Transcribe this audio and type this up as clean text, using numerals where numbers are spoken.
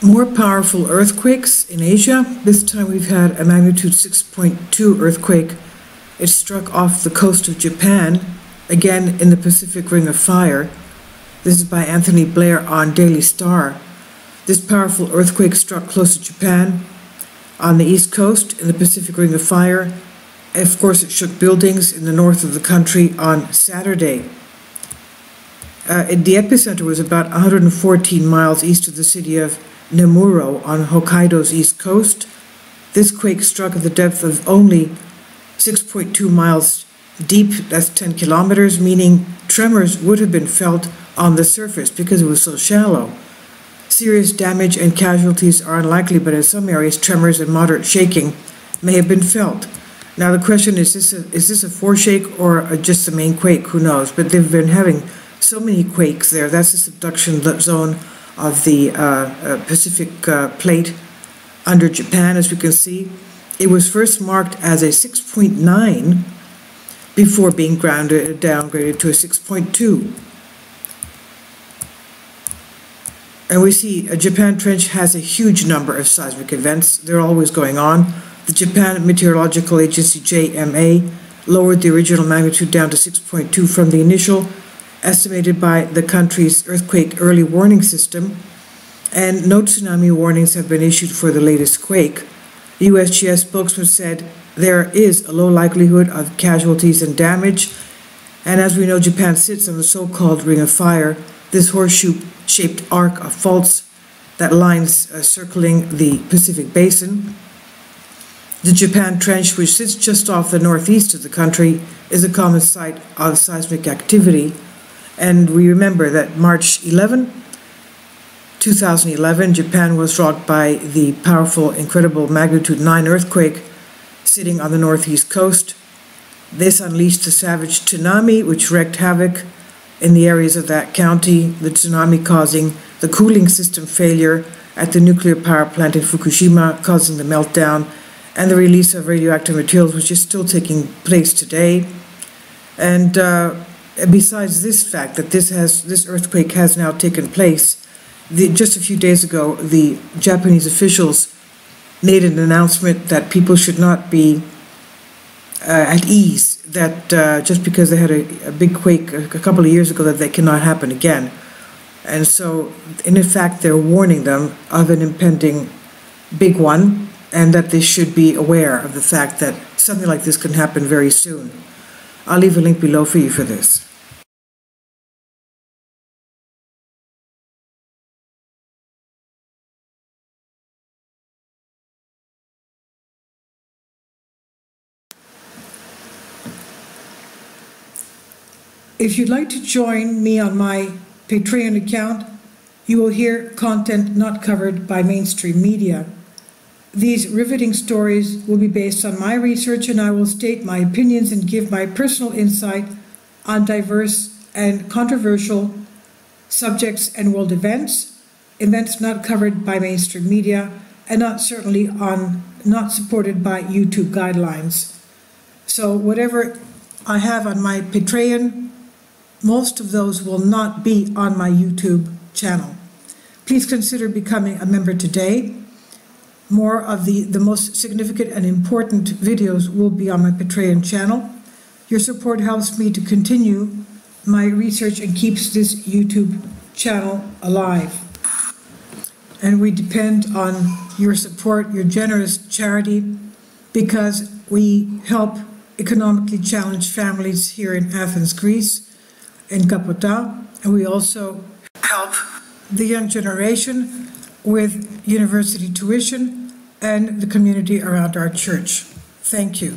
More powerful earthquakes in Asia. This time we've had a magnitude 6.2 earthquake. It struck off the coast of Japan, again in the Pacific Ring of Fire. This is by Anthony Blair on Daily Star. This powerful earthquake struck close to Japan on the east coast in the Pacific Ring of Fire. Of course, it shook buildings in the north of the country on Saturday. The epicenter was about 114 miles east of the city of Nemuro on Hokkaido's east coast. This quake struck at the depth of only 6.2 miles deep, that's 10 kilometers, meaning tremors would have been felt on the surface because it was so shallow. Serious damage and casualties are unlikely, but in some areas, tremors and moderate shaking may have been felt. Now the question is this a foreshake or just the main quake? Who knows? But they've been having so many quakes there. That's the subduction zone of the Pacific plate under Japan, as we can see. It was first marked as a 6.9 before being downgraded to a 6.2. And we see Japan Trench has a huge number of seismic events. They're always going on. The Japan Meteorological Agency, JMA, lowered the original magnitude down to 6.2 from the initial estimated by the country's earthquake early warning system, and no tsunami warnings have been issued for the latest quake. The USGS spokesman said there is a low likelihood of casualties and damage, and as we know, Japan sits on the so-called Ring of Fire, this horseshoe-shaped arc of faults that lines circling the Pacific Basin. The Japan Trench, which sits just off the northeast of the country, is a common site of seismic activity. And we remember that March 11, 2011, Japan was rocked by the powerful, incredible magnitude 9 earthquake sitting on the northeast coast. This unleashed a savage tsunami, which wreaked havoc in the areas of that county, the tsunami causing the cooling system failure at the nuclear power plant in Fukushima, causing the meltdown, and the release of radioactive materials, which is still taking place today. And besides this fact that this earthquake has now taken place, just a few days ago, the Japanese officials made an announcement that people should not be at ease, that just because they had a big quake a couple of years ago, that they cannot happen again. And so, in fact, they're warning them of an impending big one, and that they should be aware of the fact that something like this can happen very soon. I'll leave a link below for you for this. If you'd like to join me on my Patreon account, you will hear content not covered by mainstream media. These riveting stories will be based on my research, and I will state my opinions and give my personal insight on diverse and controversial subjects and world events not covered by mainstream media, and not supported by YouTube guidelines. So whatever I have on my Patreon, most of those will not be on my YouTube channel. Please consider becoming a member today. More of the most significant and important videos will be on my Patreon channel. Your support helps me to continue my research and keeps this YouTube channel alive. And we depend on your support, your generous charity, because we help economically challenged families here in Athens, Greece, in Kapota, and we also help the young generation with university tuition and the community around our church. Thank you.